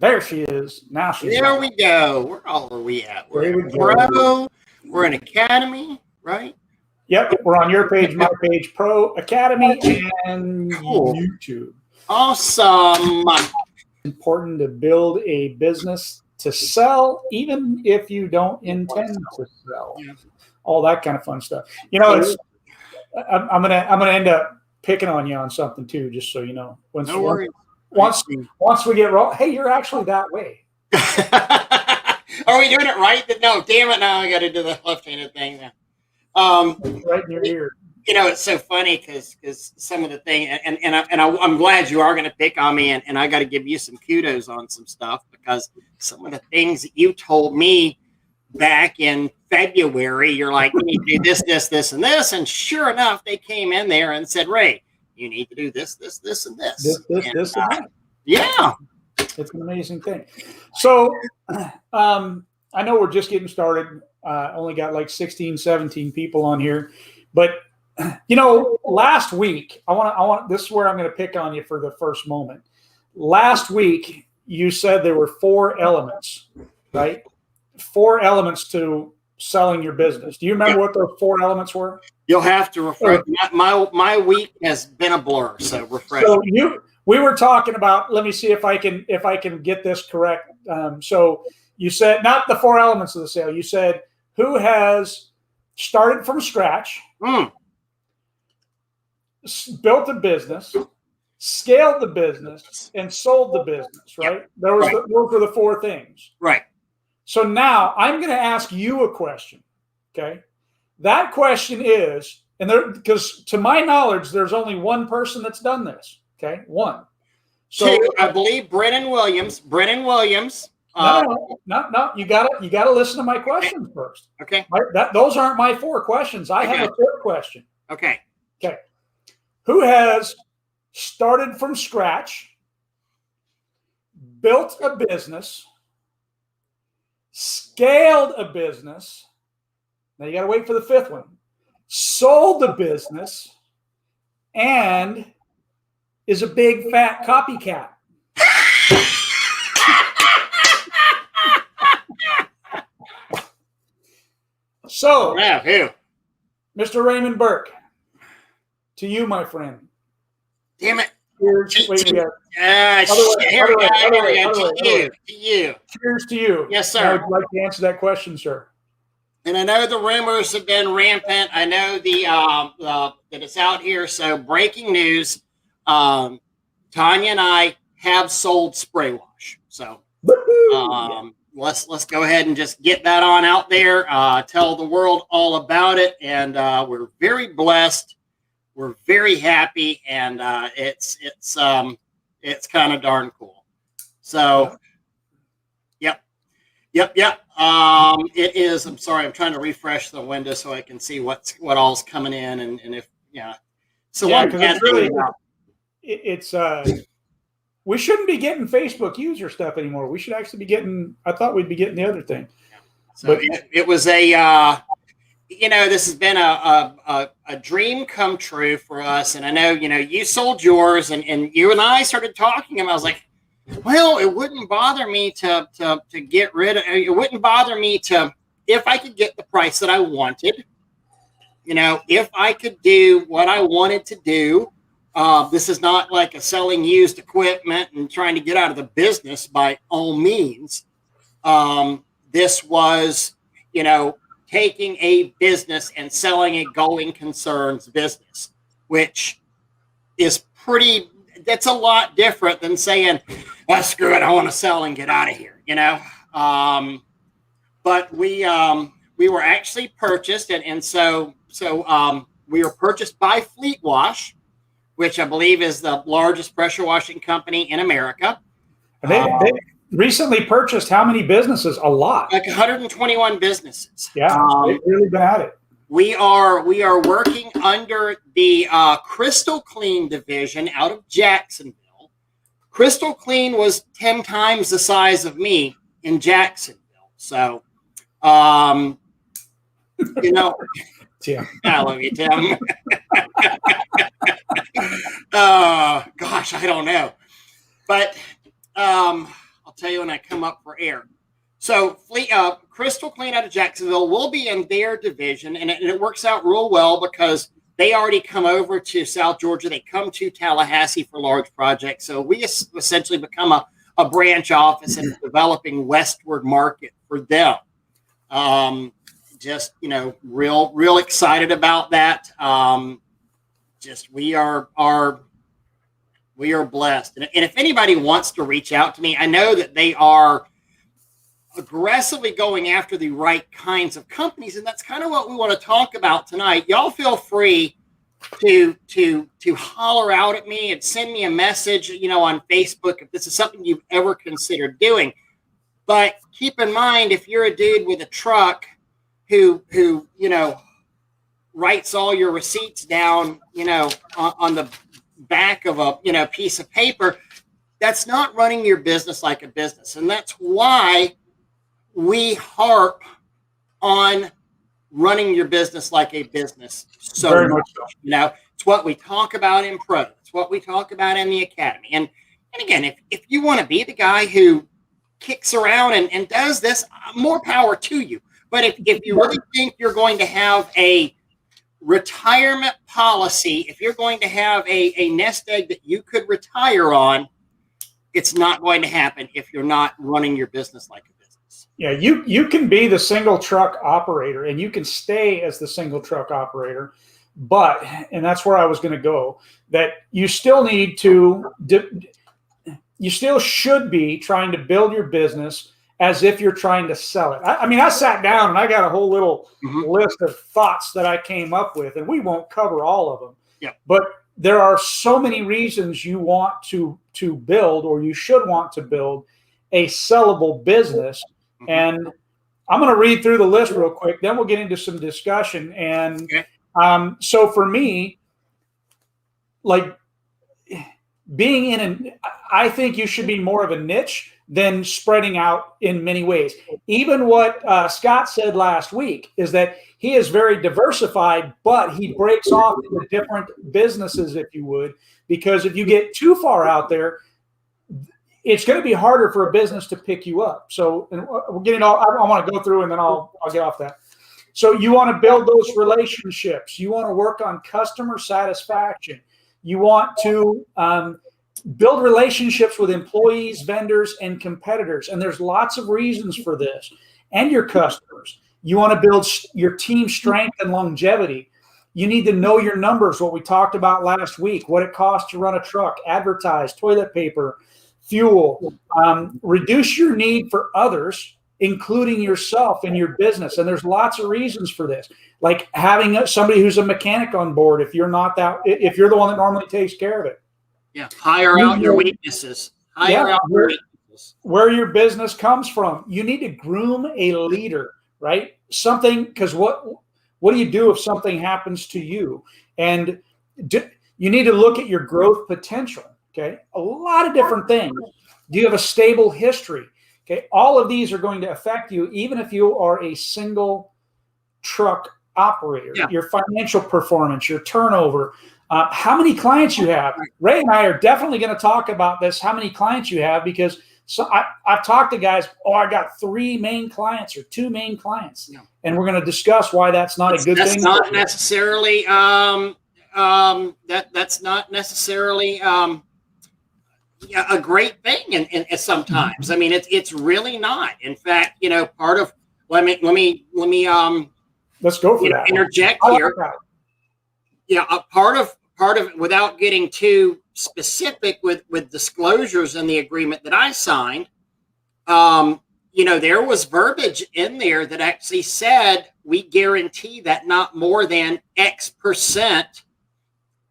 There she is. Now she's There we go. Where all are we at? We're There in we go. Pro. We're in Academy, right? Yep, we're on your page, my page, Pro Academy, and Cool. YouTube. Awesome. Important to build a business to sell, even if you don't intend to sell. All that kind of fun stuff. You know, it's I'm gonna end up picking on you on something too, just so you know. No worries. Once we get roll, hey, you're actually that way. Are we doing it right? No, damn it! Now I got to do the left-handed thing now. Right in your ear. You know, it's so funny because some of the thing, and I'm glad you are going to pick on me, and I got to give you some kudos on some stuff, because some of the things that you told me back in February, you're like, you need to do this, and this, and sure enough, they came in there and said, Ray, you need to do this, and this. And that. Yeah. It's an amazing thing. So I know we're just getting started. Only got like 16, 17 people on here. But, you know, last week, I want this is where I'm going to pick on you for the first moment. Last week, you said there were 4 elements, right? 4 elements to selling your business. Do you remember what those 4 elements were? You'll have to refresh. My week has been a blur, so refresh. So we were talking about. Let me see if I can get this correct. So you said not the 4 elements of the sale. You said who has started from scratch, built a business, scaled the business, and sold the business. Right? Those were the 4 things. Right. So now I'm going to ask you a question. Okay. That question is, and because to my knowledge, there's only one person that's done this. Okay, one. So 2, I believe Brennan Williams. No. You gotta listen to my questions first. Okay. Those aren't my 4 questions. I have a 5th question. Okay. Okay. Who has started from scratch, built a business, scaled a business? Now you got to wait for the 5th one. Sold the business and is a big fat copycat. So, Mr. Raymond Burke, to you, my friend. Damn it. Cheers. To you. Cheers to you. Yes, sir. I would like to answer that question, sir. And I know the rumors have been rampant. I know that it's out here. So breaking news, Tanya and I have sold spray wash. So let's go ahead and just get that on out there. Tell the world all about it. And we're very blessed. We're very happy, and it's kind of darn cool. So, yep. It is. I'm sorry. I'm trying to refresh the window so I can see what all's coming in, and if So it's we shouldn't be getting Facebook user stuff anymore. We should actually be getting. I thought we'd be getting the other thing. So but it was a. This has been a dream come true for us. And I know, you sold yours and you and I started talking and I was like, well, it wouldn't bother me to get rid of, it wouldn't bother me if I could get the price that I wanted, if I could do what I wanted to do. This is not like a selling used equipment and trying to get out of the business by all means. This was, taking a business and selling a going concerns business, which is that's a lot different than saying, oh, screw it, I want to sell and get out of here, But we were actually purchased, and so we were purchased by Fleet Wash, which I believe is the largest pressure washing company in America. They recently purchased how many businesses? A lot. Like 121 businesses. Yeah, they've really been at it. We are working under the Crystal Clean division out of Jacksonville. Crystal Clean was 10 times the size of me in Jacksonville. So, Tim. I love you, Tim. Gosh, I don't know. But I'll tell you when I come up for air. So Crystal Clean out of Jacksonville will be in their division, and it works out real well because they already come over to South Georgia. They come to Tallahassee for large projects. So we essentially become a branch office and developing westward market for them. Just, real excited about that. We are blessed. And if anybody wants to reach out to me, I know that they are aggressively going after the right kinds of companies, and that's kind of what we want to talk about tonight. Y'all feel free to holler out at me and send me a message, on Facebook if this is something you've ever considered doing. But keep in mind, if you're a dude with a truck who writes all your receipts down, on the back of a piece of paper, that's not running your business like a business. And that's why we harp on running your business like a business. So very much so. It's what we talk about in Pro. It's what we talk about in the Academy. And again, if you want to be the guy who kicks around and does this, more power to you. But if you really think you're going to have a retirement policy, if you're going to have a nest egg that you could retire on, it's not going to happen if you're not running your business like a business. Yeah, you can be the single truck operator and you can stay as the single truck operator, but, and that's where I was going to go, that you still need to, you still should be trying to build your business as if you're trying to sell it. I sat down and I got a whole little list of thoughts that I came up with, and we won't cover all of them. Yeah. But there are so many reasons you want to build, or you should want to build, a sellable business. And I'm going to read through the list real quick, then we'll get into some discussion. And so for me, like being I think you should be more of a niche than spreading out in many ways. Even what Scott said last week is that he is very diversified, but he breaks off into different businesses, if you would, because if you get too far out there, it's going to be harder for a business to pick you up. So we're getting all, I want to go through and then I'll get off that. So you want to build those relationships. You want to work on customer satisfaction. You want to build relationships with employees, vendors, and competitors. And there's lots of reasons for this. And your customers. You want to build your team strength and longevity. You need to know your numbers, what we talked about last week, what it costs to run a truck, advertise, toilet paper, fuel. Reduce your need for others, including yourself in your business. And there's lots of reasons for this, like having somebody who's a mechanic on board if you're not if you're the one that normally takes care of it. Yeah, hire out your weaknesses. Hire out your weaknesses. Where your business comes from. You need to groom a leader, right? Something, because what do you do if something happens to you? And you need to look at your growth potential, okay? A lot of different things. Do you have a stable history? Okay, all of these are going to affect you, even if you are a single truck operator. Yeah. Your financial performance, your turnover, how many clients you have. Ray and I are definitely going to talk about this, how many clients you have, because I've talked to guys, I got 3 main clients or 2 main clients. Yeah. And we're going to discuss why that's not a good thing. That's not necessarily, that's not necessarily a great thing. And sometimes, I mean, it's really not. In fact, part of, let me let's go for that. Interject here. Yeah. Part of without getting too specific with disclosures in the agreement that I signed, there was verbiage in there that actually said we guarantee that not more than X%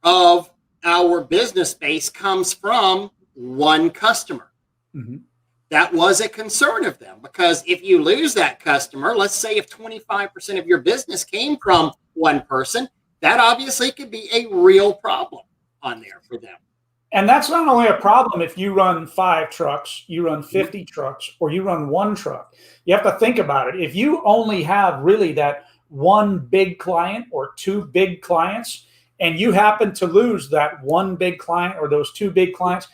of our business base comes from one customer. Mm-hmm. That was a concern of them, because if you lose that customer, let's say if 25% of your business came from one person, that obviously could be a real problem on there for them. And that's not only a problem if you run 5 trucks, you run 50 trucks, or you run 1 truck. You have to think about it. If you only have really that 1 big client or 2 big clients, and you happen to lose that 1 big client or those 2 big clients,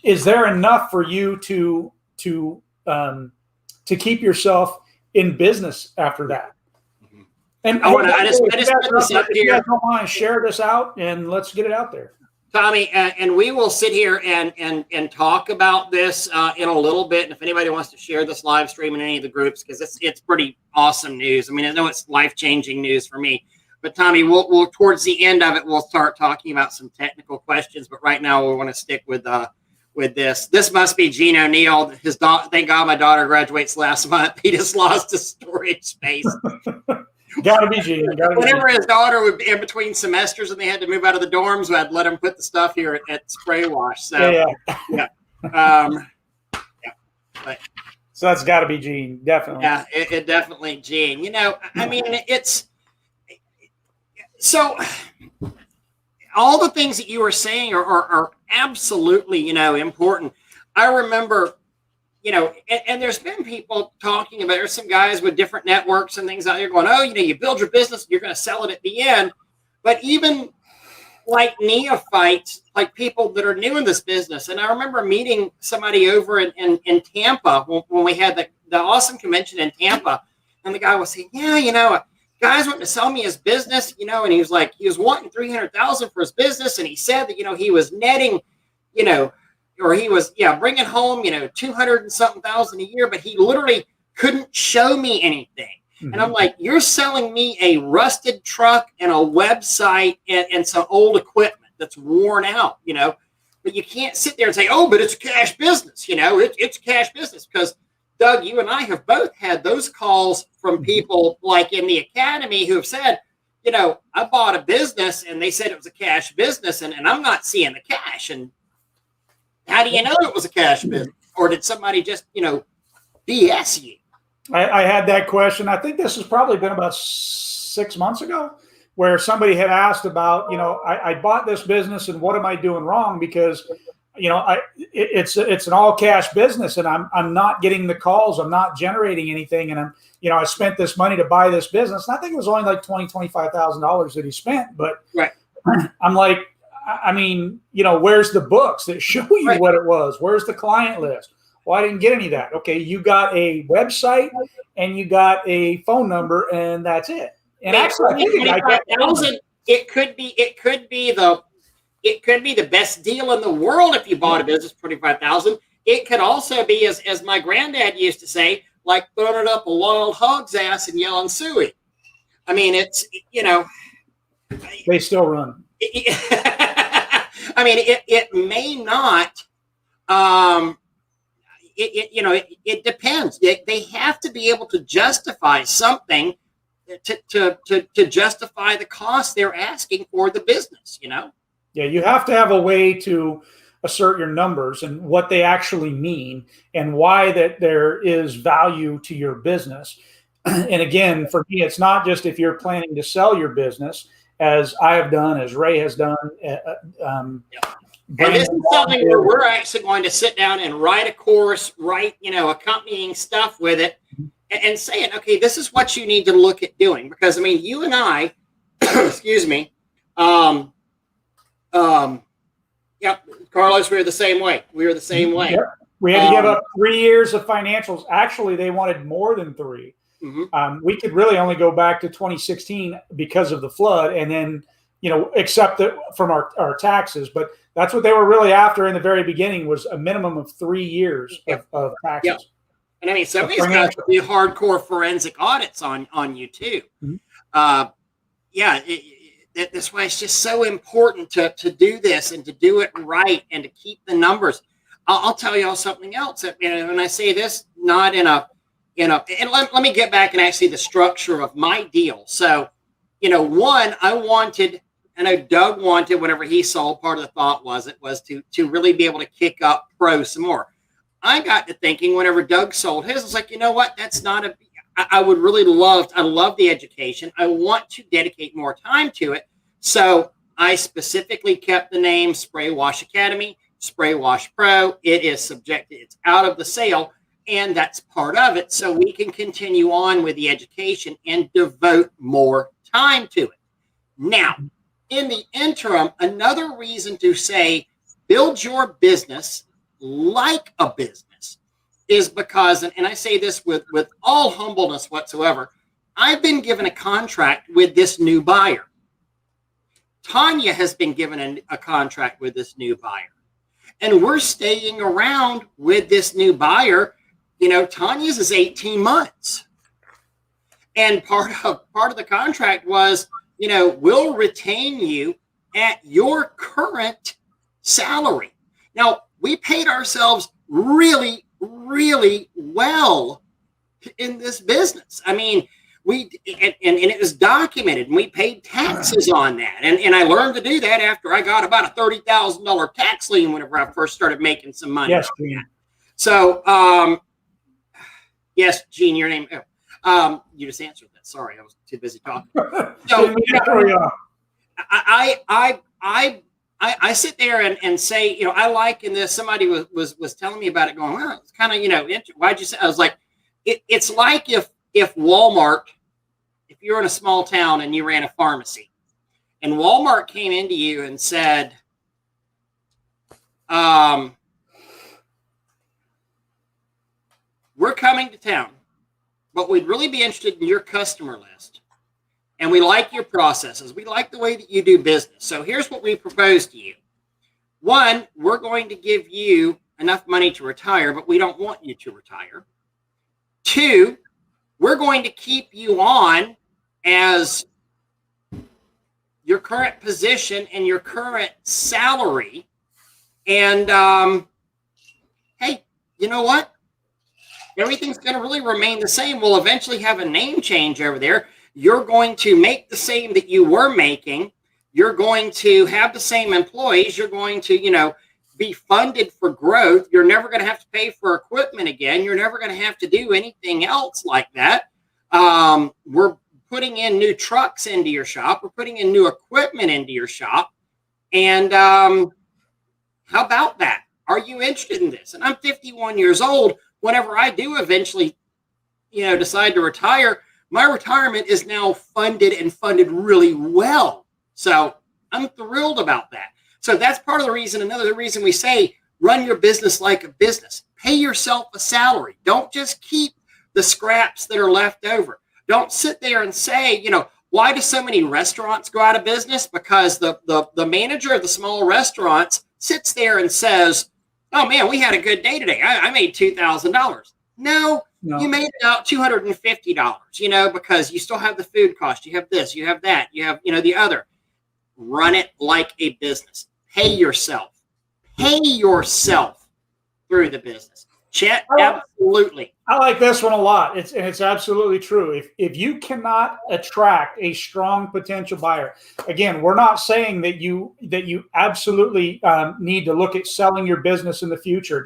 is there enough for you to to keep yourself in business after that. And I just put this up if here. you guys don't mind, share this out and let's get it out there. Tommy, and we will sit here and talk about this in a little bit. And if anybody wants to share this live stream in any of the groups, because it's pretty awesome news. I mean, I know it's life-changing news for me. But Tommy, we'll towards the end of it, we'll start talking about some technical questions. But right now, we want to stick with this. This must be Gene O'Neill. Thank God my daughter graduates last month. He just lost his storage space. Gotta be Gene. Whenever his daughter would be in between semesters and they had to move out of the dorms, I'd let him put the stuff here at Spray Wash. So yeah. But, so that's got to be Gene, definitely. Yeah, it definitely Gene. You know, I mean, it's so all the things that you were saying are absolutely, you know, important. I remember, you know, and there's been people talking about, there's some guys with different networks and things out there going, oh, you know, you build your business, you're going to sell it at the end. But even like neophytes, like people that are new in this business. And I remember meeting somebody over in Tampa when we had the awesome convention in Tampa. And the guy was saying, yeah, you know, guys wanting to sell me his business, you know, and he was wanting $300,000 for his business. And he said that, you know, he was netting, you know, or he was, bringing home, you know, 200 and something thousand a year, but he literally couldn't show me anything. Mm-hmm. And I'm like, you're selling me a rusted truck and a website and some old equipment that's worn out, you know, but you can't sit there and say, oh, but it's a cash business. You know, it's a cash business, because Doug, you and I have both had those calls from people like in the academy who have said, you know, I bought a business and they said it was a cash business and I'm not seeing the cash. And how do you know it was a cash business? Or did somebody just, you know, BS you? I had that question. I think this has probably been about 6 months ago, where somebody had asked about, you know, I bought this business and what am I doing wrong? Because, you know, it's an all cash business and I'm not getting the calls. I'm not generating anything. And I spent this money to buy this business. And I think it was only like $25,000 that he spent. But right. I'm like, I mean, you know, where's the books that show you right. what it was? Where's the client list? Well, I didn't get any of that. Okay, you got a website and you got a phone number, and that's it. And actually, I think it could be the best deal in the world if you bought a business for $25,000. It could also be, as my granddad used to say, like throwing it up a wild hog's ass and yelling suey. I mean, it's, you know, they still run. I mean, it may not. It depends. They have to be able to justify something to justify the cost they're asking for the business. You know. Yeah, you have to have a way to assert your numbers and what they actually mean and why that there is value to your business. And again, for me, it's not just if you're planning to sell your business, as I have done, as Ray has done. And this is something where we're actually going to sit down and write a course, write, you know, accompanying stuff with it and saying, okay, this is what you need to look at doing. Because, I mean, you and I, excuse me, Carlos, we were the same way. Yep. We had to give up 3 years of financials. Actually, they wanted more than 3. Mm-hmm. We could really only go back to 2016 because of the flood, and then, you know, accept it from our taxes. But that's what they were really after in the very beginning, was a minimum of 3 years of taxes. Yep. And I mean, some of these guys will do hardcore forensic audits on you too. Mm-hmm. That's why it's just so important to do this and to do it right and to keep the numbers. I'll tell y'all something else. And I say this not in a, and let me get back and actually the structure of my deal. So, you know, one, I know Doug wanted, whenever he sold, part of the thought was to really be able to kick up pro some more. I got to thinking, whenever Doug sold his, I was like, you know what? That's not I love the education. I want to dedicate more time to it. So I specifically kept the name Spray Wash Academy, Spray Wash Pro. It is subjected, it's out of the sale, and that's part of it. So we can continue on with the education and devote more time to it. Now, in the interim, another reason to say build your business like a business is because, and I say this with all humbleness whatsoever, I've been given a contract with this new buyer. Tanya has been given a contract with this new buyer. And we're staying around with this new buyer. You know, Tanya's is 18 months. And part of the contract was, you know, we'll retain you at your current salary. Now, we paid ourselves really, really well in this business. I mean, and it was documented, and we paid taxes on that. And I learned to do that after I got about a $30,000 tax lien whenever I first started making some money. Yes, Gene. So, yes, Gene, your name. You just answered that. Sorry, I was too busy talking. So, I sit there and say, you know, I like in this. Somebody was telling me about it, going, well, it's kind of, you know, why'd you say? I was like, it's like if Walmart, if you're in a small town and you ran a pharmacy, and Walmart came into you and said, we're coming to town, but we'd really be interested in your customer list. And we like your processes. We like the way that you do business. So here's what we propose to you. One, we're going to give you enough money to retire, but we don't want you to retire. Two, we're going to keep you on as your current position and your current salary. And hey, you know what? Everything's going to really remain the same. We'll eventually have a name change over there. You're going to make the same that you were making. You're going to have the same employees. You're going to, you know, be funded for growth. You're never going to have to pay for equipment again. You're never going to have to do anything else like that. We're putting in new trucks into your shop. We're putting in new equipment into your shop. And how about that? Are you interested in this? And I'm 51 years old. Whenever I do eventually, you know, decide to retire, my retirement is now funded and funded really well. So I'm thrilled about that. So that's part of the reason. Another reason we say run your business like a business. Pay yourself a salary. Don't just keep the scraps that are left over. Don't sit there and say, you know, why do so many restaurants go out of business? Because the manager of the small restaurants sits there and says, oh man, we had a good day today. I made $2,000. No, you made about $250, you know, because you still have the food cost. You have this, you have that, you have, you know, the other. Run it like a business. Pay yourself. Pay yourself through the business. Chet, absolutely. I like this one a lot. It's absolutely true. If you cannot attract a strong potential buyer, again, we're not saying that you absolutely need to look at selling your business in the future.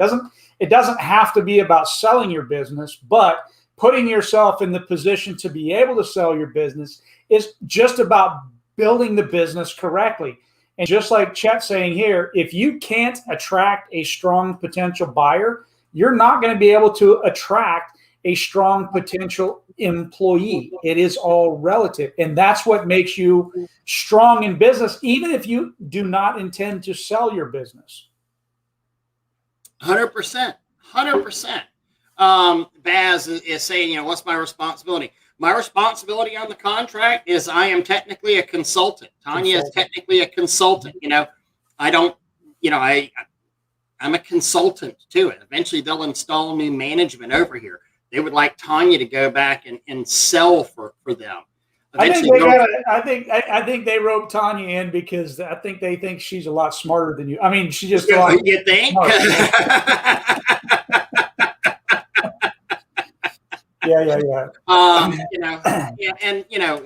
It doesn't have to be about selling your business, but putting yourself in the position to be able to sell your business is just about building the business correctly. And just like Chet's saying here, if you can't attract a strong potential buyer, you're not going to be able to attract a strong potential employee. It is all relative. And that's what makes you strong in business, even if you do not intend to sell your business. 100%. 100%. Baz is saying, you know, what's my responsibility? My responsibility on the contract is I am technically a consultant. Tanya is technically a consultant. You know, I don't, you know, I'm a consultant to it. Eventually they'll install new management over here. They would like Tanya to go back and sell for them. Eventually, I think they wrote Tanya in because I think they think she's a lot smarter than you. I mean, she just you think? Yeah. You know, yeah, and you know,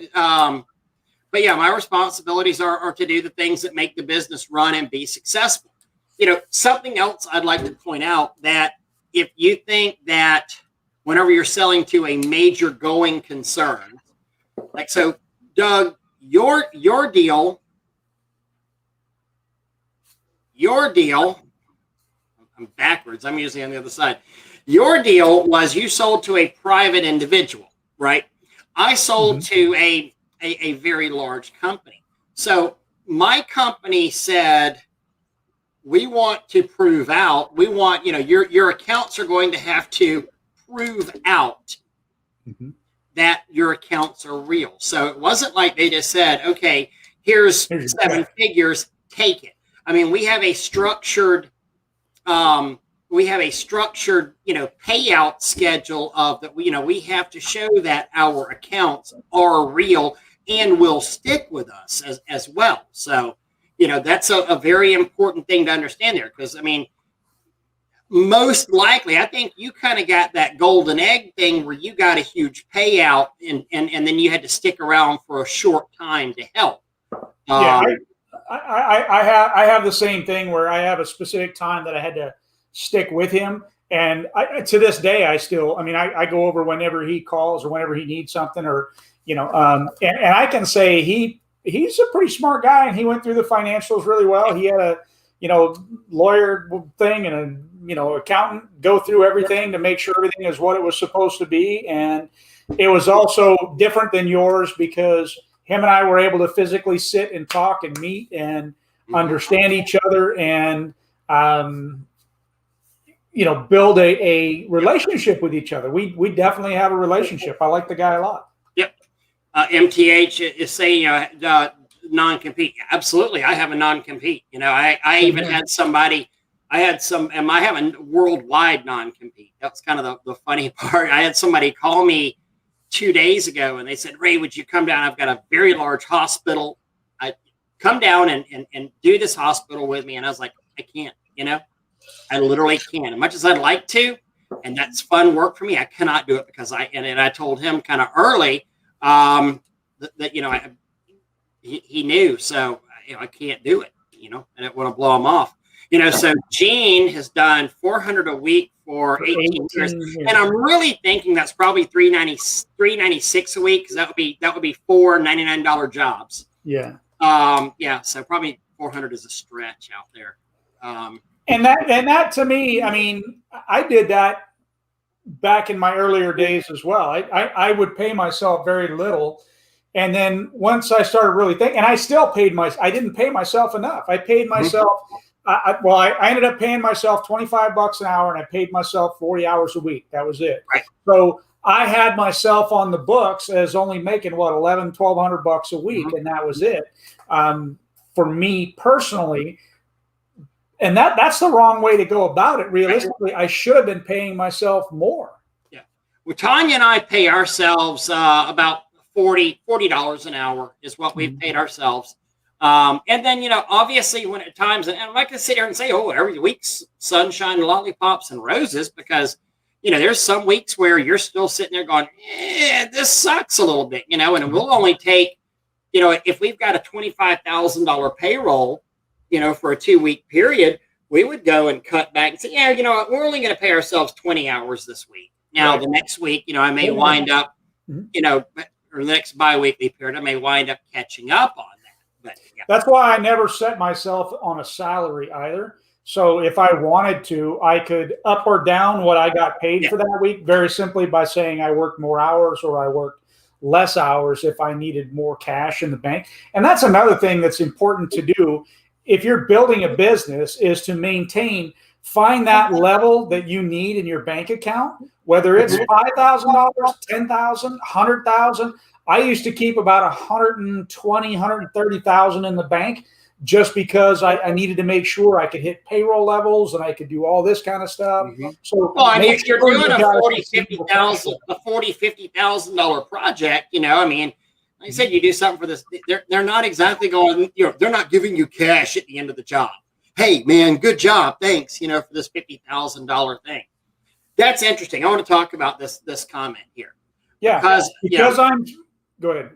but yeah, my responsibilities are to do the things that make the business run and be successful. You know, something else I'd like to point out, that if you think that whenever you're selling to a major going concern, like, so Doug, your deal, I'm backwards. I'm usually on the other side. Your deal was you sold to a private individual, right? I sold to a very large company. So my company said, we want to prove out. We want, your accounts are going to have to prove out that your accounts are real. So it wasn't like they just said, okay, here's 7 figures, take it. I mean, we have a structured, payout schedule of that. We have to show that our accounts are real and will stick with us as well. So, that's a very important thing to understand there. Because, I mean, most likely, I think you kind of got that golden egg thing where you got a huge payout and then you had to stick around for a short time to help. Yeah, I have the same thing where I have a specific time that I had to stick with him. And to this day, I go over whenever he calls or whenever he needs something or, and I can say he's a pretty smart guy and he went through the financials really well. He had a, lawyer thing and a, accountant go through everything to make sure everything is what it was supposed to be. And it was also different than yours because him and I were able to physically sit and talk and meet and understand each other and, build a relationship with each other. We definitely have a relationship. I like the guy a lot. Yep. MTH is saying non-compete. Absolutely. I have a non-compete. I even had somebody, I have a worldwide non-compete. That's kind of the funny part. I had somebody call me 2 days ago and they said, Ray, would you come down? I've got a very large hospital. I come down and do this hospital with me. And I was like, I can't, I literally can't. As much as I'd like to, and that's fun work for me, I cannot do it because I told him kind of early that he knew. So, I can't do it, I didn't want to blow him off. So Gene has done 400 a week for 18 years. And I'm really thinking that's probably $396 a week because that would be $4 $99 jobs. Yeah. So probably 400 is a stretch out there. And that to me, I mean, I did that back in my earlier days as well. I would pay myself very little. And then once I started really thinking, and I still I didn't pay myself enough. I paid myself, I ended up paying myself $25 an hour and I paid myself 40 hours a week. That was it. Right. So I had myself on the books as only making $1,200 a week. And that was it. For me personally, and that's the wrong way to go about it. Realistically, I should have been paying myself more. Yeah. Well, Tanya and I pay ourselves about $40 an hour is what we've paid ourselves. And then, obviously when at times, and I'm not going to sit here and say, every week's sunshine, lollipops and roses, because, there's some weeks where you're still sitting there going, this sucks a little bit, and we'll only take, if we've got a $25,000 payroll, for a 2-week period, we would go and cut back and say, we're only going to pay ourselves 20 hours this week. Now, the next week, I may wind up, or the next bi-weekly period, I may wind up catching up on that. But that's why I never set myself on a salary either. So if I wanted to, I could up or down what I got paid for that week very simply by saying I worked more hours or I worked less hours if I needed more cash in the bank. And that's another thing that's important to do if you're building a business is to find that level that you need in your bank account, whether it's $5,000, $10,000, $100,000. I used to keep about $120,000, $130,000 in the bank just because I needed to make sure I could hit payroll levels and I could do all this kind of stuff. So, if you're doing a $50,000 project, like I said, you do something for this. They're not exactly going, they're not giving you cash at the end of the job. Hey, man, good job. Thanks, for this $50,000 thing. That's interesting. I want to talk about this comment here. Yeah, because go ahead.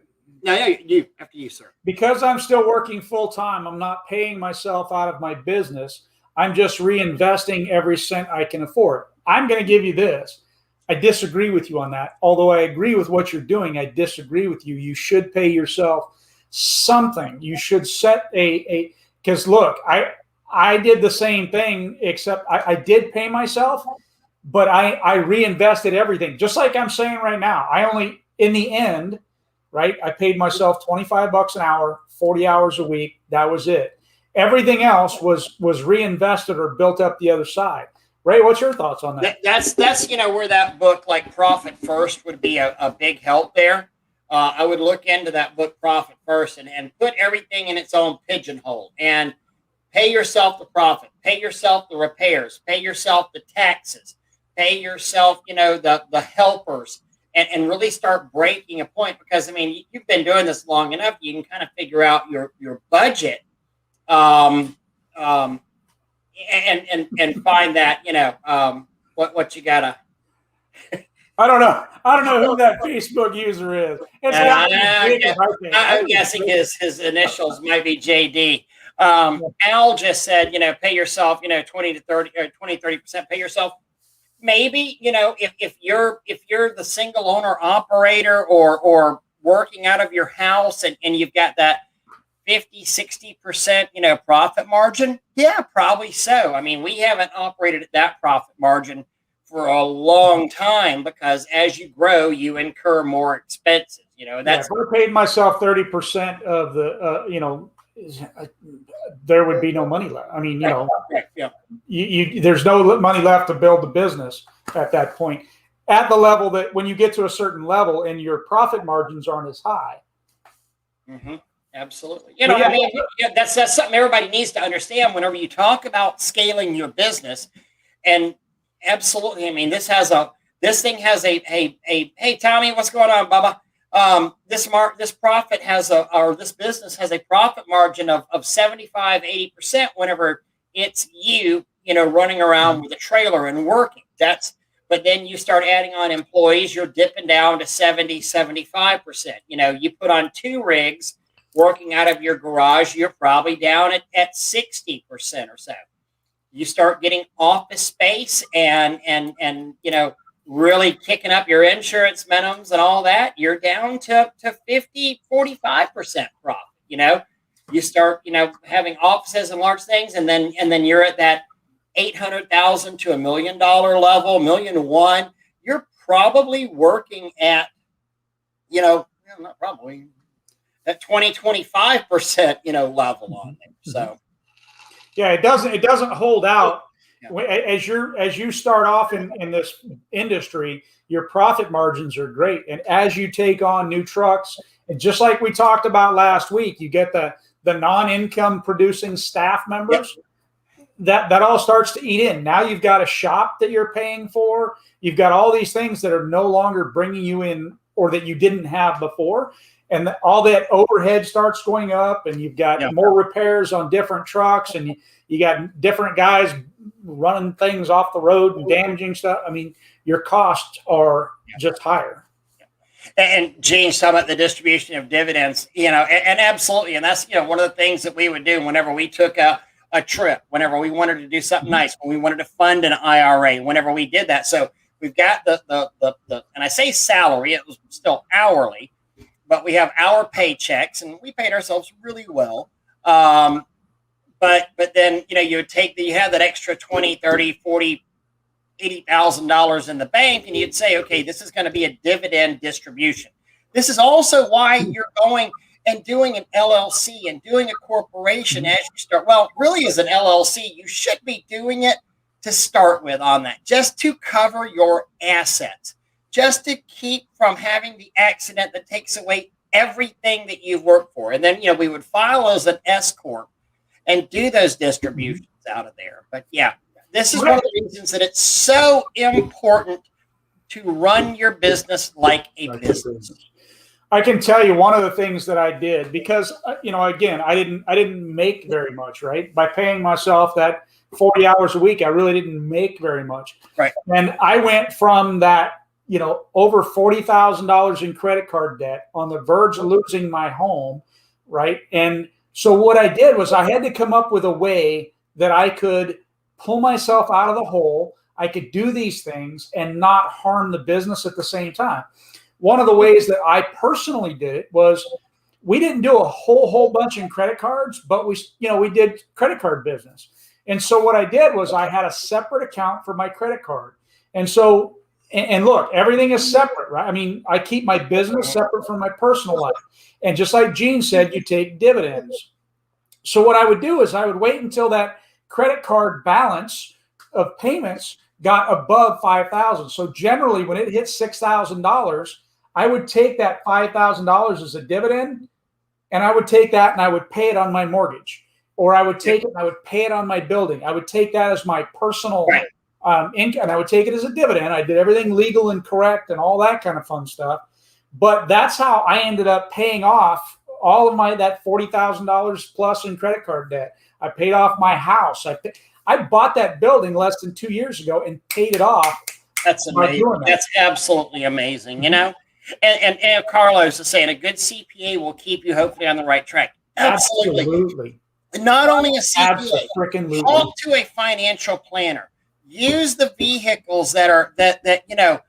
No, after you, sir. Because I'm still working full time, I'm not paying myself out of my business. I'm just reinvesting every cent I can afford. I'm going to give you this. I disagree with you on that. Although I agree with what you're doing, I disagree with you. You should pay yourself something. You should set because look, I did the same thing, except I did pay myself, but I reinvested everything. Just like I'm saying right now, in the end, right, I paid myself $25 an hour, 40 hours a week. That was it. Everything else was reinvested or built up the other side. Ray, what's your thoughts on that? That's where that book like Profit First would be a big help there. I would look into that book Profit First and put everything in its own pigeonhole and pay yourself the profit, pay yourself the repairs, pay yourself the taxes, pay yourself, the helpers, and really start breaking a point, because I mean, you've been doing this long enough, you can kind of figure out your budget. And find that, what you gotta. I don't know who that Facebook user is. I'm guessing his initials might be JD. Al just said, pay yourself, 20 to 30 or 20-30% pay yourself. Maybe, if you're the single owner operator or working out of your house and you've got that 50-60%, profit margin. Yeah, probably so. I mean, we haven't operated at that profit margin for a long time, because as you grow, you incur more expenses. That's. If I paid myself 30% of the, there would be no money left. I mean, there's no money left to build the business at that point. At the level that when you get to a certain level and your profit margins aren't as high. Mm-hmm. Absolutely. That's something everybody needs to understand whenever you talk about scaling your business. And absolutely, I mean, this thing has a hey Tommy, what's going on, Bubba? This business has a profit margin of 75-80% whenever it's you running around with a trailer and working. But then you start adding on employees, you're dipping down to 70-75%. You put on 2 rigs working out of your garage, you're probably down at 60% or so. You start getting office space and really kicking up your insurance minimums and all that, you're down to 50-45% profit. You start having offices and large things, and then you're at that $800,000 to $1 million level, $1.1 million. You're probably working at not probably that 20-25% level on there. So yeah, it doesn't hold out. As you start off in this industry, your profit margins are great, and as you take on new trucks, and just like we talked about last week, you get the non-income producing staff members. Yep. That all starts to eat in. Now you've got a shop that you're paying for. You've got all these things that are no longer bringing you in, or that you didn't have before. And all that overhead starts going up, and you've got more repairs on different trucks, and you got different guys running things off the road and damaging stuff. I mean, your costs are just higher. And Gene's talking about the distribution of dividends, and absolutely. And that's, one of the things that we would do whenever we took a trip, whenever we wanted to do something nice, when we wanted to fund an IRA, whenever we did that. So we've got the and I say salary, it was still hourly, but we have our paychecks, and we paid ourselves really well. But then, you have that extra 20, 30, 40, $80,000 in the bank, and you'd say, okay, this is going to be a dividend distribution. This is also why you're going and doing an LLC and doing a corporation as you start. Well, really, as an LLC, you should be doing it to start with on that, just to cover your assets, just to keep from having the accident that takes away everything that you've worked for. And then, we would file as an S Corp and do those distributions out of there. But yeah, this is one of the reasons that it's so important to run your business like a business. I can tell you one of the things that I did, because, again, I didn't make very much, right? By paying myself that 40 hours a week, I really didn't make very much. Right. And I went from that, over $40,000 in credit card debt, on the verge of losing my home, right? And so what I did was I had to come up with a way that I could pull myself out of the hole. I could do these things and not harm the business at the same time. One of the ways that I personally did it was, we didn't do a whole bunch in credit cards, but we did credit card business. And so what I did was I had a separate account for my credit card. And so, and look, everything is separate, right? I mean, I keep my business separate from my personal life. And just like Gene said, you take dividends. So what I would do is I would wait until that credit card balance of payments got above 5,000. So generally when it hit $6,000, I would take that $5,000 as a dividend, and I would take that and I would pay it on my mortgage, or I would take it and I would pay it on my building. I would take that as my personal income, and I would take it as a dividend. I did everything legal and correct and all that kind of fun stuff. But that's how I ended up paying off all of that $40,000 plus in credit card debt. I paid off my house. I bought that building less than 2 years ago and paid it off. That's amazing. That's absolutely amazing. You know, and Carlos is saying a good CPA will keep you hopefully on the right track. Absolutely. Not only a CPA, talk to a financial planner. Use the vehicles that you know.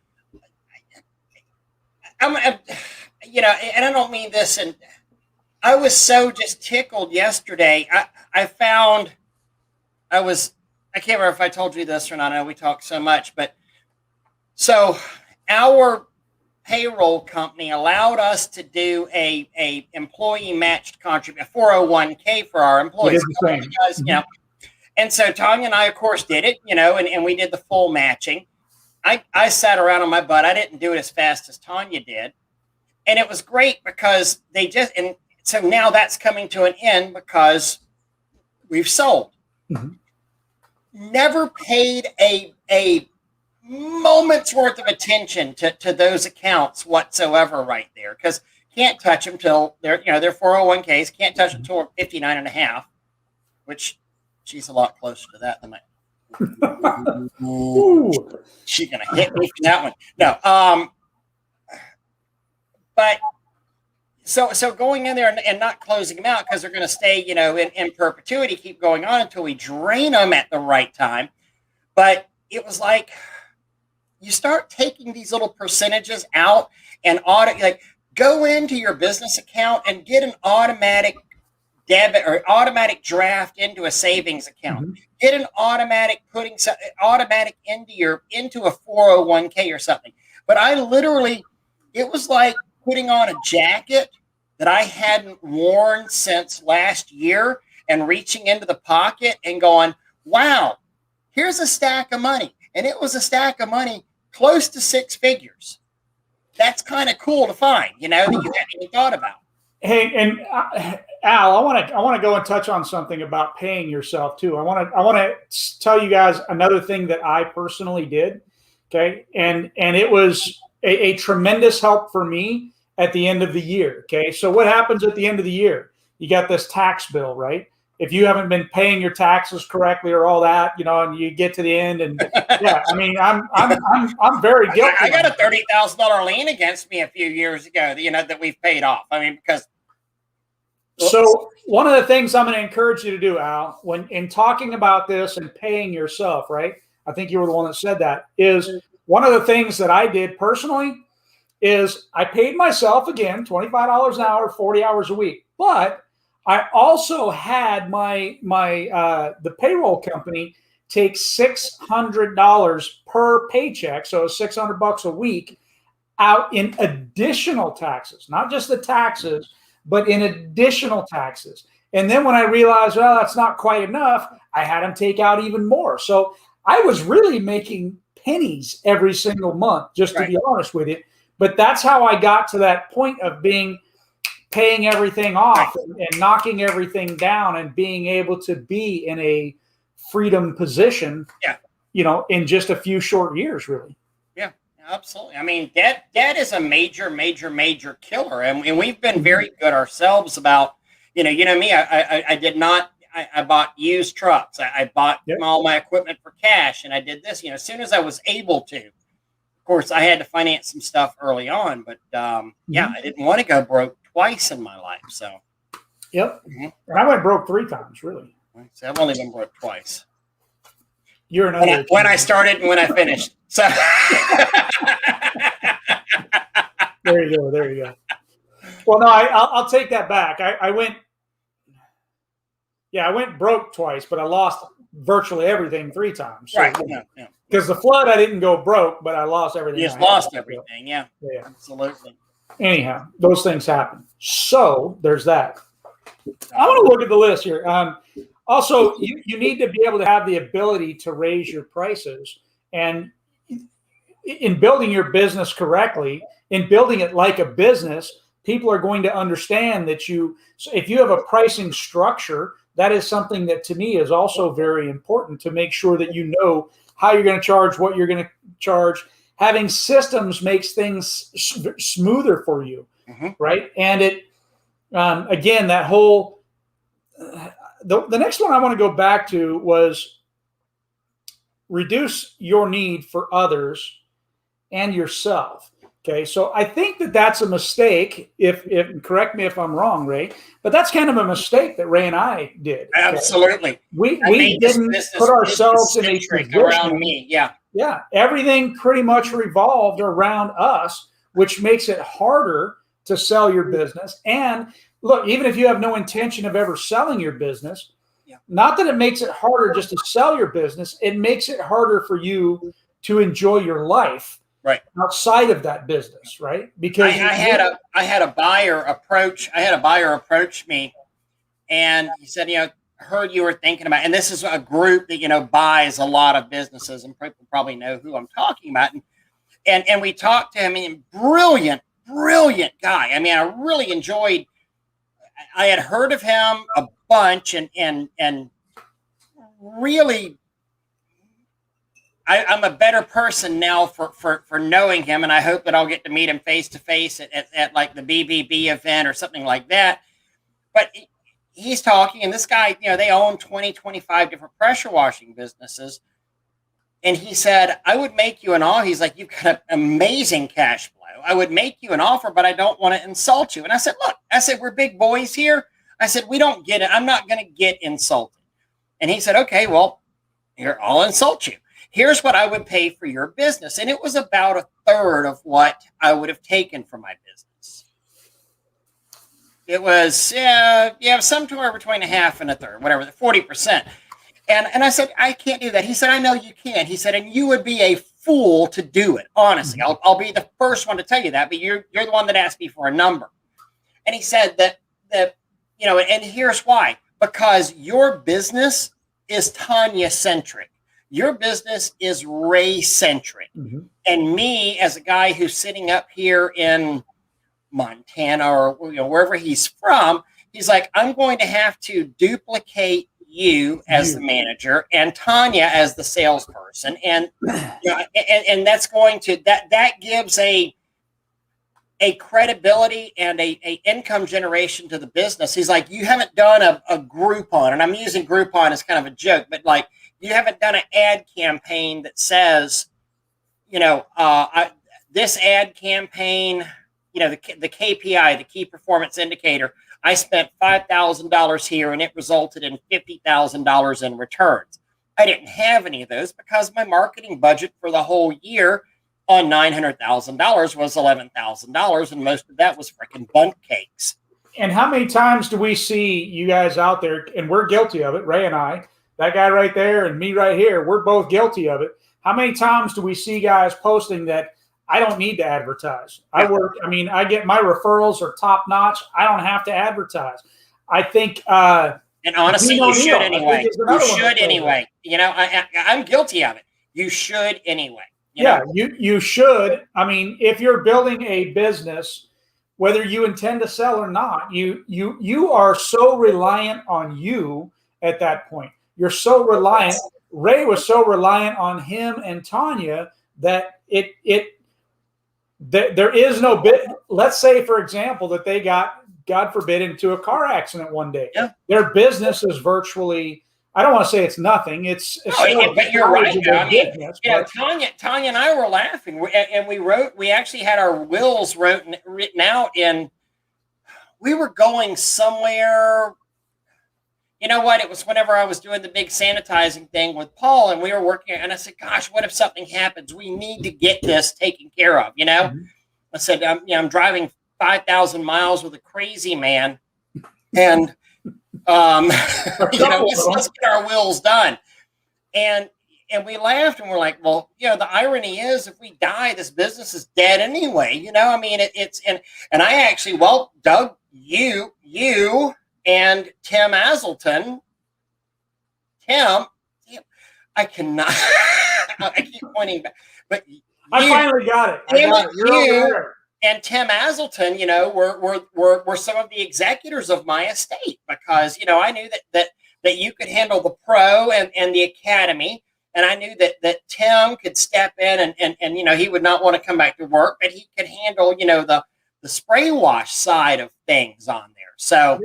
You know, and I don't mean this. And I was so just tickled yesterday. I found I can't remember if I told you this or not. I know we talk so much, but so our payroll company allowed us to do a employee matched contribution, 401k for our employees. Because, you know, and so Tanya and I, of course, did it, you know, and we did the full matching. I sat around on my butt. I didn't do it as fast as Tanya did. And it was great because and so now that's coming to an end because we've sold. Never paid a moment's worth of attention to those accounts whatsoever right there, because can't touch them till they're 401ks, can't touch them till 59 and a half, which she's a lot closer to that than I. She's gonna hit me for that one. No, but so going in there and not closing them out because they're going to stay, you know, in perpetuity, keep going on until we drain them at the right time. But it was like you start taking these little percentages out and go into your business account and get an automatic debit or automatic draft into a savings account. Get an automatic into a 401k or something. But it was like putting on a jacket that I hadn't worn since last year and reaching into the pocket and going, wow, here's a stack of money. And it was a stack of money close to six figures. That's kind of cool to find, you know, that you hadn't even thought about. Hey, and Al, I want to go and touch on something about paying yourself too. I want to tell you guys another thing that I personally did. Okay. And it was a tremendous help for me at the end of the year. Okay. So what happens at the end of the year? You got this tax bill, right? If you haven't been paying your taxes correctly or all that, you know, and you get to the end and yeah, I mean, I'm very guilty. I got a $30,000 lien against me a few years ago, you know, that we've paid off. I mean, because. So one of the things I'm going to encourage you to do, Al, when in talking about this and paying yourself, right? I think you were the one that said that, is one of the things that I did personally is I paid myself again, $25 an hour, 40 hours a week, but I also had the payroll company take $600 per paycheck, so $600 a week, out in additional taxes, not just the taxes, but in additional taxes. And then when I realized, well, that's not quite enough, I had them take out even more. So I was really making pennies every single month, just to be honest with you. But that's how I got to that point of paying everything off and knocking everything down and being able to be in a freedom position, you know, in just a few short years, really. Yeah, absolutely. I mean, debt is a major, major, major killer. And we've been very good ourselves about, you know me, I did not, I bought used trucks. I bought all my equipment for cash, and I did this, you know, as soon as I was able to. Of course, I had to finance some stuff early on, but yeah, I didn't want to go broke twice in my life. So, and I went broke 3 times, really. So I've only been broke twice. You're another when I started and when I finished. So there you go. Well, no, I'll take that back. I went broke twice, but I lost virtually everything 3 times. So, right. Because the flood, I didn't go broke, but I lost everything. You just lost everything. Yeah, absolutely. Anyhow, those things happen. So there's that. I want to look at the list here. Also, you need to be able to have the ability to raise your prices. And in building your business correctly, in building it like a business, people are going to understand that if you have a pricing structure, that is something that to me is also very important, to make sure that you know how you're going to charge, what you're going to charge. Having systems makes things smoother for you, right? And it, again, that whole, the next one I want to go back to was reduce your need for others and yourself. Okay, so I think that that's a mistake. If correct me if I'm wrong, Ray, but that's kind of a mistake that Ray and I did. Absolutely, okay? We didn't put ourselves in a position around me. Yeah, everything pretty much revolved around us, which makes it harder to sell your business. And look, even if you have no intention of ever selling your business, not that it makes it harder just to sell your business, it makes it harder for you to enjoy your life. Right. Outside of that business, right? Because I had a buyer approach me, and he said, heard you were thinking about, and this is a group that buys a lot of businesses, and people probably know who I'm talking about. And we talked to him, and brilliant guy. I mean, I really enjoyed. I had heard of him a bunch, and really. I'm a better person now for knowing him, and I hope that I'll get to meet him face to face at like the BBB event or something like that. But he's talking, and this guy, they own 20, 25 different pressure washing businesses. And he said, I would make you an offer. He's like, you've got an amazing cash flow. I would make you an offer, but I don't want to insult you. And I said, look, we're big boys here. I said, we don't get it. I'm not going to get insulted. And he said, okay, well, here, I'll insult you. Here's what I would pay for your business. And it was about a third of what I would have taken for my business. It was, somewhere between a half and a third, whatever, 40%. And I said, I can't do that. He said, I know you can. He said, and you would be a fool to do it. Honestly, I'll be the first one to tell you that, but you're the one that asked me for a number. And he said that and here's why. Because your business is Tanya-centric. Your business is Ray-centric. And me, as a guy who's sitting up here in Montana or wherever he's from, he's like, I'm going to have to duplicate you as the manager and Tanya as the salesperson. And and that's going to that gives a credibility and a income generation to the business. He's like, you haven't done a Groupon, and I'm using Groupon as kind of a joke, but like, you haven't done an ad campaign that says, this ad campaign, the KPI, the key performance indicator, I spent $5,000 here and it resulted in $50,000 in returns. I didn't have any of those because my marketing budget for the whole year on $900,000 was $11,000, and most of that was freaking bundt cakes. And how many times do we see you guys out there, and we're guilty of it, Ray and I, that guy right there and me right here, we're both guilty of it. How many times do we see guys posting that I don't need to advertise? I get my referrals are top notch. I don't have to advertise. I think, and honestly, you should anyway. You should anyway. I'm guilty of it. You should anyway. You should. I mean, if you're building a business, whether you intend to sell or not, you are so reliant on you at that point. You're so reliant. Ray was so reliant on him and Tanya that there is no bit. Let's say, for example, that they got, God forbid, into a car accident one day. Yeah. Their business is virtually, I don't want to say it's nothing. But you're right. Business, Tanya and I were laughing, and we actually had our wills written out, and we were going somewhere. You know what? It was whenever I was doing the big sanitizing thing with Paul, and we were working, and I said, gosh, what if something happens? We need to get this taken care of, I said, I'm driving 5,000 miles with a crazy man, and, let's get our wills done. And we laughed, and we're like, well, the irony is if we die, this business is dead anyway. And I actually, Doug, you and Tim Aselton. Tim, I cannot. I keep pointing back, but I finally got it. I got it. You're over there. And Tim Aselton, were some of the executors of my estate because I knew that you could handle the pro and the academy, and I knew that Tim could step in and he would not want to come back to work, but he could handle the spray wash side of things on there. So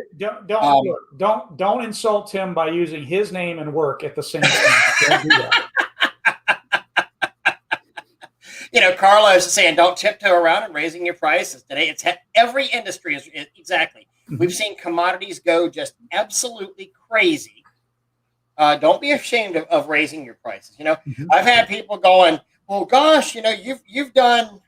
don't insult him by using his name and work at the same time. Don't do that. Carlos is saying, don't tiptoe around and raising your prices. Today, it's every industry is exactly. Mm-hmm. We've seen commodities go just absolutely crazy. Don't be ashamed of raising your prices. Mm-hmm. I've had people going, well, gosh, you've done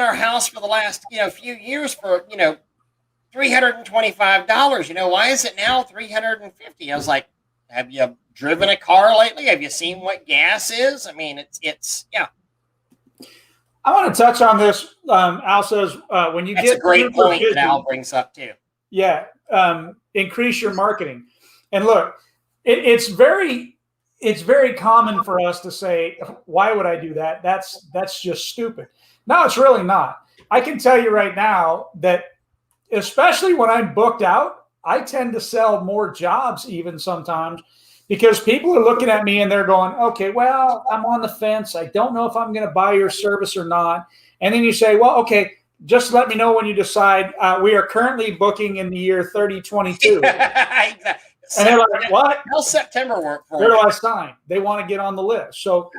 our house for the last, few years for, $325. Why is it now $350? I was like, have you driven a car lately? Have you seen what gas is? I mean, it's yeah. I want to touch on this. Al says when you That's get a great point busy, that Al brings up too. Yeah, increase your marketing. And look, it's very common for us to say, why would I do that? That's just stupid. No, it's really not. I can tell you right now that especially when I'm booked out, I tend to sell more jobs even sometimes because people are looking at me and they're going, okay, well, I'm on the fence. I don't know if I'm going to buy your service or not. And then you say, well, okay, just let me know when you decide. We are currently booking in the year 3022. Exactly. And they're like, what? How's September work for Where you? do I sign? They want to get on the list. So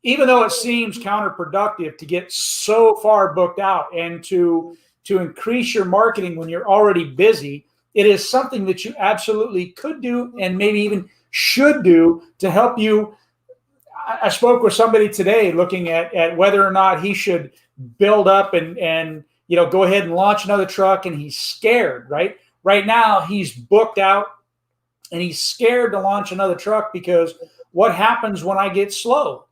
even though it seems counterproductive to get so far booked out and to increase your marketing when you're already busy, it is something that you absolutely could do and maybe even should do to help you. I spoke with somebody today looking at whether or not he should build up and go ahead and launch another truck, and he's scared, right? Right now, he's booked out and he's scared to launch another truck because what happens when I get slow?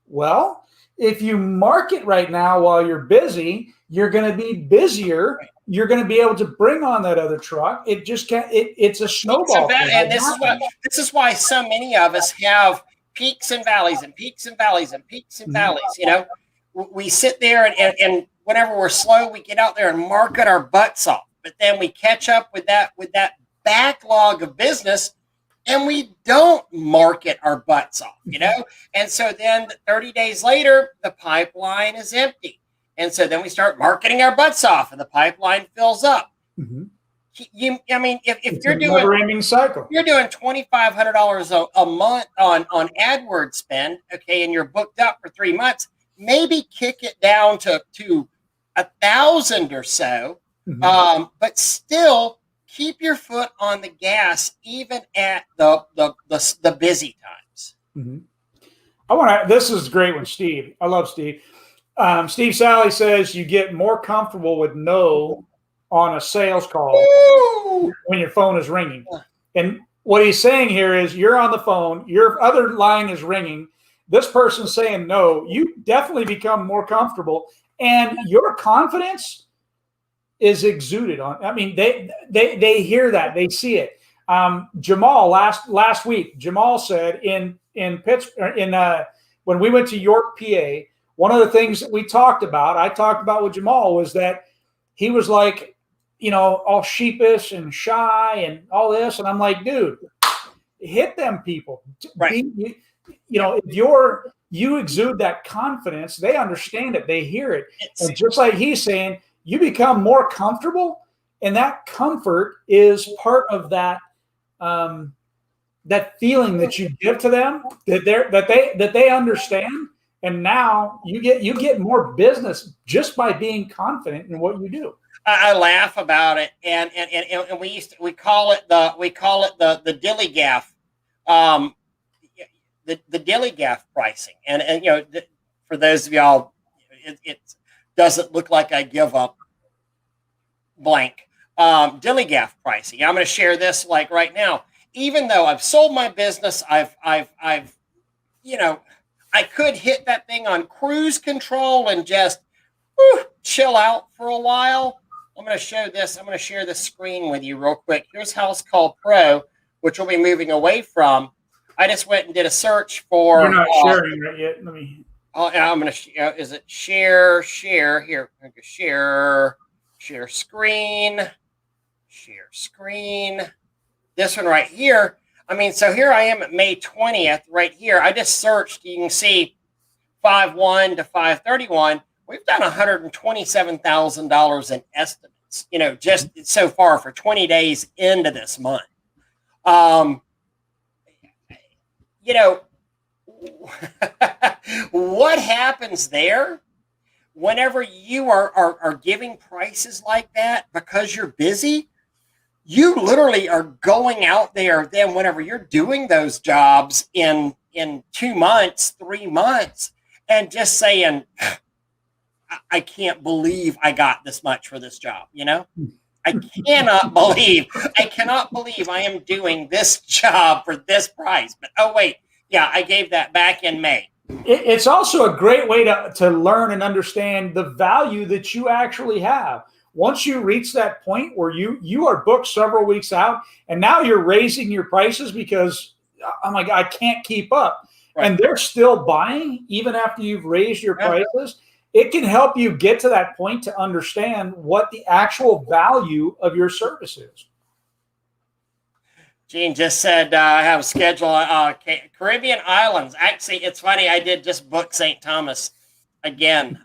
Well, if you market right now while you're busy, you're going to be busier. You're going to be able to bring on that other truck. It just can't. It's a snowball. And this is why so many of us have peaks and valleys and peaks and valleys and peaks and valleys. We sit there and whenever we're slow, we get out there and market our butts off. But then we catch up with that backlog of business, and we don't market our butts off, And so then 30 days later, the pipeline is empty. And so then we start marketing our butts off, and the pipeline fills up. Mm-hmm. If you're doing never-ending cycle, you're doing $2,500 a month on AdWords spend, okay, and you're booked up for 3 months, maybe kick it down to 1,000 or so, mm-hmm. But still keep your foot on the gas even at the busy times. Mm-hmm. This is a great one, Steve. I love Steve. Steve Sally says you get more comfortable with no on a sales call when your phone is ringing. And what he's saying here is you're on the phone, your other line is ringing, this person's saying no, you definitely become more comfortable, and your confidence is exuded on. I mean, they hear that, they see it. Jamal last week, Jamal said in Pittsburgh, when we went to York, PA, one of the things that I talked about with Jamal was that he was like, all sheepish and shy and all this. And I'm like, dude, hit them people. Right. If you exude that confidence, they understand it, they hear it. And just like he's saying, you become more comfortable, and that comfort is part of that that feeling that you give to them that they understand. And now you get more business just by being confident in what you do. I laugh about it, and we call it the dilly gaff, the dilly gaff pricing, and for those of y'all, it doesn't look like I give up blank. Dilly gaff pricing. I'm going to share this like right now. Even though I've sold my business, I've I could hit that thing on cruise control and just chill out for a while. I'm going to show this. I'm going to share this screen with you real quick. Here's House Call Pro, which we'll be moving away from. I just went and did a search for. You're not sharing it yet. Let me. Oh, I'm going to. Is it share? Share here. Share screen. Share screen. This one right here. I mean, so here I am at May 20th right here. I just searched. You can see 5/1 to 5/31. We've done $127,000 in estimates, just so far for 20 days into this month. What happens there whenever you are giving prices like that because you're busy? You literally are going out there then whenever you're doing those jobs in 2 months, 3 months, and just saying, I can't believe I got this much for this job, I cannot believe I am doing this job for this price. But oh wait, yeah, I gave that back in May. It's also a great way to learn and understand the value that you actually have. Once you reach that point where you are booked several weeks out and now you're raising your prices because I'm like, I can't keep up. Right. And they're still buying even after you've raised your prices. It can help you get to that point to understand what the actual value of your service is. Gene just said, I have a schedule. Caribbean Islands. Actually, it's funny. I did just book St. Thomas again.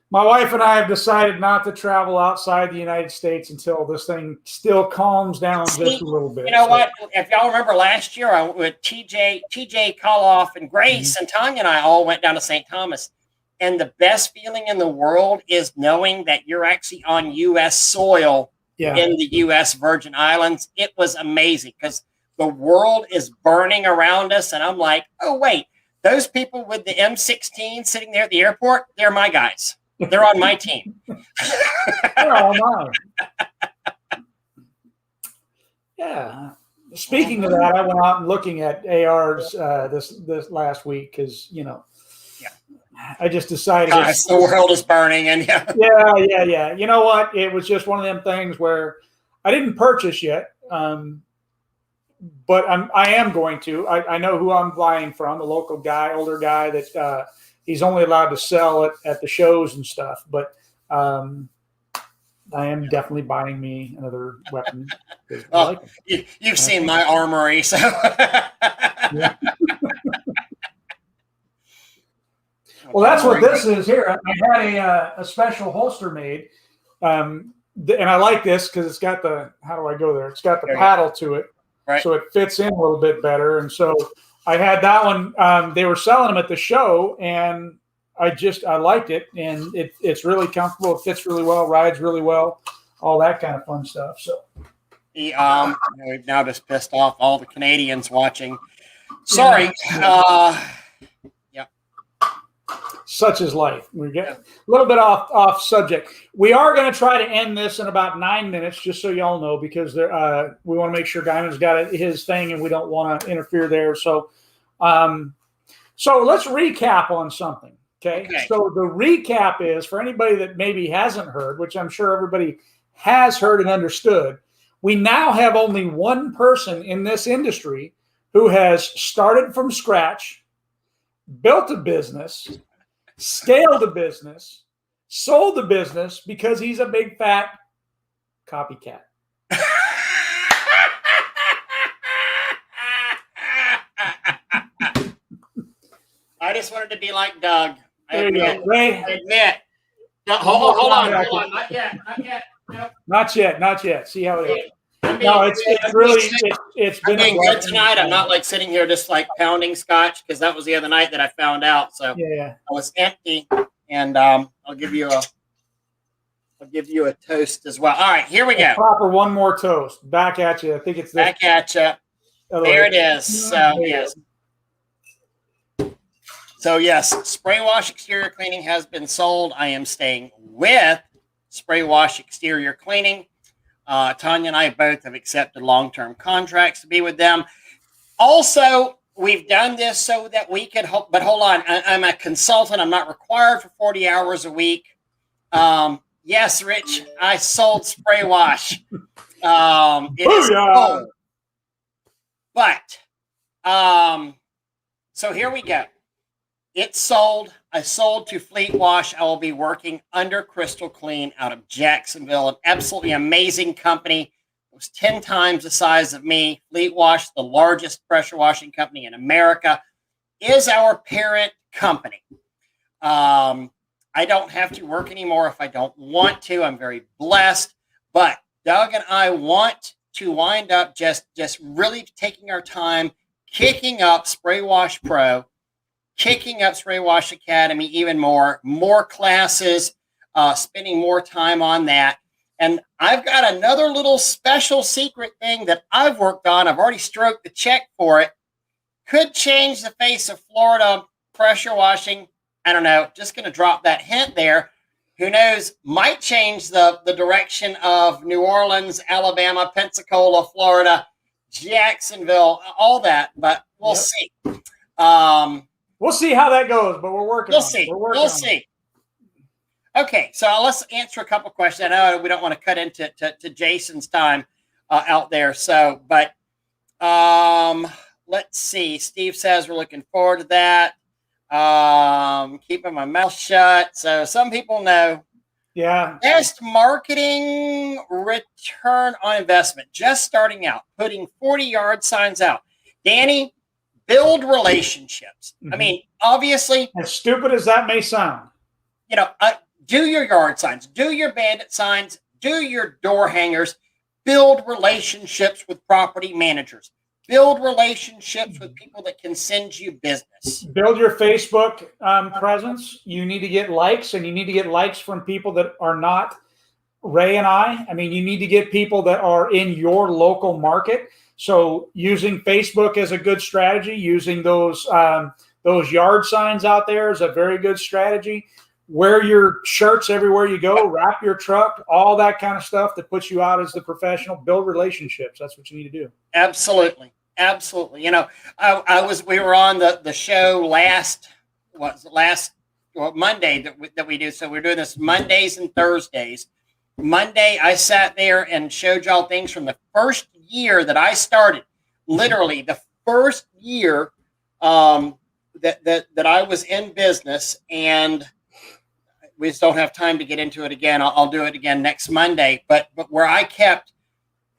My wife and I have decided not to travel outside the United States until this thing still calms down just a little bit. You know what? If y'all remember last year, I went with TJ Koloff and Grace and Tanya and I all went down to St. Thomas. And the best feeling in the world is knowing that you're actually on U.S. soil in the U.S. Virgin Islands. It was amazing because the world is burning around us. And I'm like, oh, wait, those people with the M16 sitting there at the airport, they're my guys. They're on my team. They're all mine. Yeah. Speaking of that, I went out and looking at ARs this last week because I just decided the world is burning and yeah. You know what? It was just one of them things where I didn't purchase yet, but I am going to. I know who I'm buying from, a local guy, older guy that. He's only allowed to sell it at the shows and stuff, but I am definitely buying me another weapon. Well, you've seen my armory, so. Well, that's what this is here. I had a special holster made, and I like this because it's got the, how do I go there? It's got the paddle to it, right. So it fits in a little bit better, and so I had that one. They were selling them at the show, and I liked it, and it's really comfortable. It fits really well, rides really well, all that kind of fun stuff. So, we've now just pissed off all the Canadians watching. Sorry. Such is life. We get a little bit off subject. We are going to try to end this in about 9 minutes, just so y'all know, because we want to make sure Guyman's got his thing, and we don't want to interfere there. So, let's recap on something. Okay. So the recap is, for anybody that maybe hasn't heard, which I'm sure everybody has heard and understood, we now have only one person in this industry who has started from scratch, built a business, scaled a business, sold the business because he's a big fat copycat. I just wanted to be like Doug. I admit. Hold on. Not yet. Nope. Not yet. See how it is. It's been being good tonight. I'm not like sitting here just like pounding scotch because that was the other night that I found out. So I was empty, and I'll give you a toast as well. All right, here we go. Proper one more toast. Back at you. I think it's back at you. There it is. So yes. So yes, spray wash exterior cleaning has been sold. I am staying with spray wash exterior cleaning. Tanya and I both have accepted long-term contracts to be with them. Also, we've done this so that we can help. But hold on, I'm a consultant. I'm not required for 40 hours a week. Yes, Rich, I sold spray wash. It is sold. But so here we go. It's sold. I sold to Fleet Wash. I will be working under Crystal Clean out of Jacksonville, an absolutely amazing company. It was 10 times the size of me. Fleet Wash, the largest pressure washing company in America, is our parent company. I don't have to work anymore if I don't want to. I'm very blessed. But Doug and I want to wind up just really taking our time, kicking up Spray Wash Pro, kicking up Spray Wash Academy even more classes, spending more time on that. And I've got another little special secret thing that I've worked on. I've already stroked the check for it. Could change the face of Florida pressure washing. I don't know. Just going to drop that hint there. Who knows? Might change the direction of New Orleans, Alabama, Pensacola, Florida, Jacksonville, all that. But we'll see. We'll see how that goes, but we're working on it. We'll see. Okay, so let's answer a couple questions. I know we don't want to cut into to Jason's time out there. So, but let's see. Steve says we're looking forward to that. Keeping my mouth shut. So some people know. Yeah. Best marketing return on investment. Just starting out, putting 40-yard signs out. Danny, build relationships. Mm-hmm. I mean, obviously, as stupid as that may sound, do your yard signs, do your bandit signs, do your door hangers, build relationships with property managers. Build relationships with people that can send you business. Build your Facebook presence. You need to get likes, and you need to get likes from people that are not Ray and I. I mean, you need to get people that are in your local market. So using Facebook is a good strategy. Using those yard signs out there is a very good strategy. Wear your shirts everywhere you go. Wrap your truck. All that kind of stuff that puts you out as the professional. Build relationships. That's what you need to do. Absolutely. Absolutely. We were on the show last Monday that we do. So we're doing this Mondays and Thursdays. Monday, I sat there and showed y'all things from the first year that I started, literally the first year that I was in business, and we just don't have time to get into it again. I'll do it again next Monday, but where I kept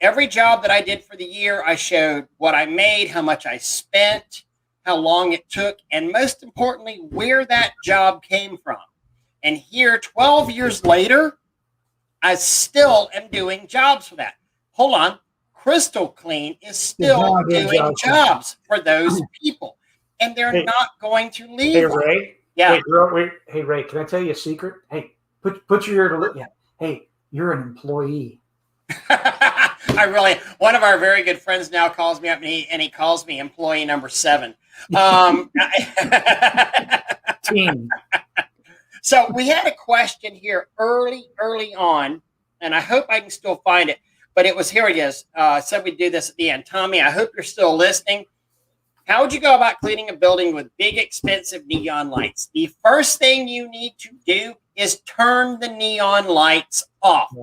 every job that I did for the year, I showed what I made, how much I spent, how long it took, and most importantly, where that job came from. And here, 12 years later, I still am doing jobs for that. Hold on. Crystal Clean is still doing jobs for those people. And they're not going to leave. Hey, Ray. Yeah. Hey, Ray, can I tell you a secret? Hey, put your ear to listen. Yeah. Hey, you're an employee. One of our very good friends now calls me up and he calls me employee number 7. Team. So we had a question here early on, and I hope I can still find it, but here it is. Said we'd do this at the end. Tommy, I hope you're still listening. How would you go about cleaning a building with big, expensive neon lights? The first thing you need to do is turn the neon lights off.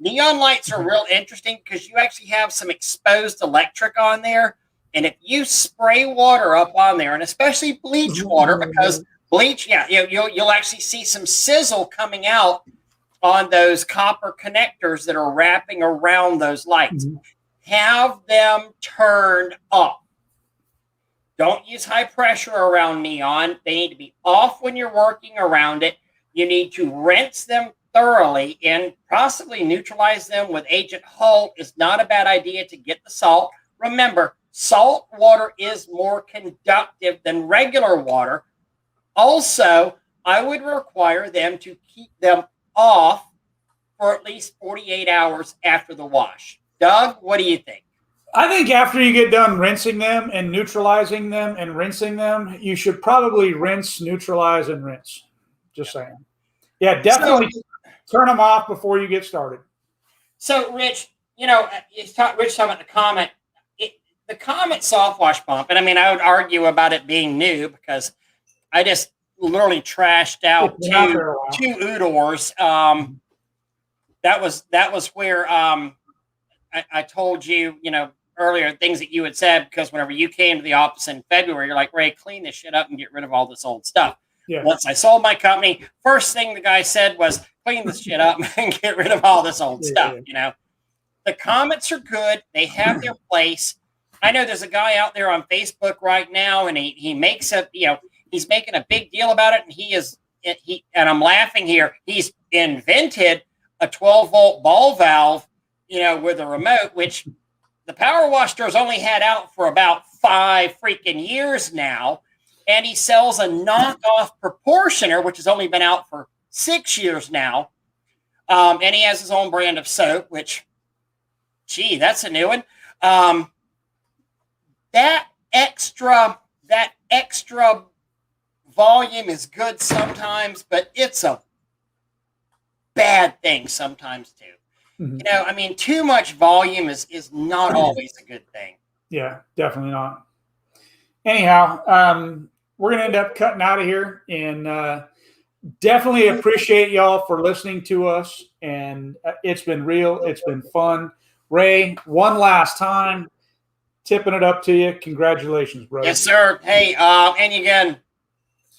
Neon lights are real interesting because you actually have some exposed electric on there. And if you spray water up on there, and especially bleach water, because bleach, you'll actually see some sizzle coming out on those copper connectors that are wrapping around those lights. Have them turned off. Don't use high pressure around neon. They need to be off when you're working around it. You need to rinse them thoroughly and possibly neutralize them with Agent Hull. Is not a bad idea to get the salt. Remember, salt water is more conductive than regular water. Also, I would require them to keep them off for at least 48 hours after the wash. Doug, what do you think? I think after you get done rinsing them and neutralizing them and rinsing them, you should probably rinse, neutralize, and rinse. Just saying. Yeah, definitely turn them off before you get started. So, Rich, Rich talking about the comment. the Comet soft wash pump, and I mean, I would argue about it being new because I just literally trashed out two Udors. That was where I told you, earlier things that you had said, because whenever you came to the office in February, you're like, Ray, clean this shit up and get rid of all this old stuff. Yeah. Once I sold my company, first thing the guy said was, clean this shit up and get rid of all this old stuff. The Comets are good. They have their place. I know there's a guy out there on Facebook right now, and he makes he's making a big deal about it, and and I'm laughing here. He's invented a 12-volt ball valve, with a remote, which the power washer's only had out for about 5 freaking years now. And he sells a knockoff proportioner, which has only been out for 6 years now. And he has his own brand of soap, which, gee, that's a new one. That extra volume is good sometimes, but it's a bad thing sometimes too. I mean, too much volume is not always a good thing. Yeah, definitely not. Anyhow, we're going to end up cutting out of here, and definitely appreciate y'all for listening to us. And it's been real. It's been fun. Ray, one last time, tipping it up to you. Congratulations, brother. Yes, sir. Hey, and again,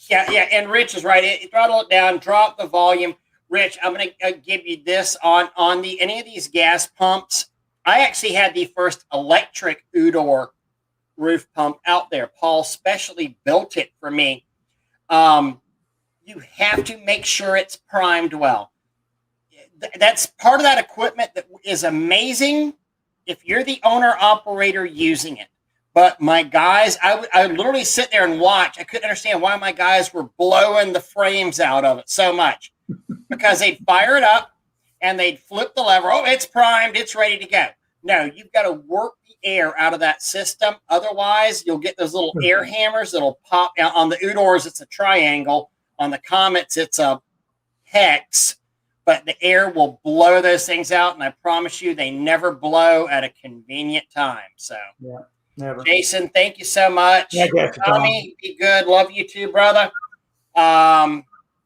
yeah, and Rich is right. Throttle it down, drop the volume. Rich, I'm going to give you this on any of these gas pumps. I actually had the first electric Udor roof pump out there. Paul specially built it for me. You have to make sure it's primed well. That's part of that equipment that is amazing if you're the owner operator using it. But my guys, I would literally sit there and watch. I couldn't understand why my guys were blowing the frames out of it so much, because they'd fire it up and they'd flip the lever. Oh, it's primed. It's ready to go. No, you've got to work the air out of that system. Otherwise, you'll get those little air hammers that'll pop out. On the Udors, it's a triangle. On the Comets, it's a hex. But the air will blow those things out, and I promise you, they never blow at a convenient time. So, yeah, never. Jason, thank you so much. Yeah, Tommy, be good. Love you too, brother. And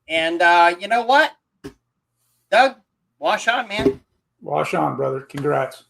you know what? Doug, wash on, man. Wash on, brother. Congrats.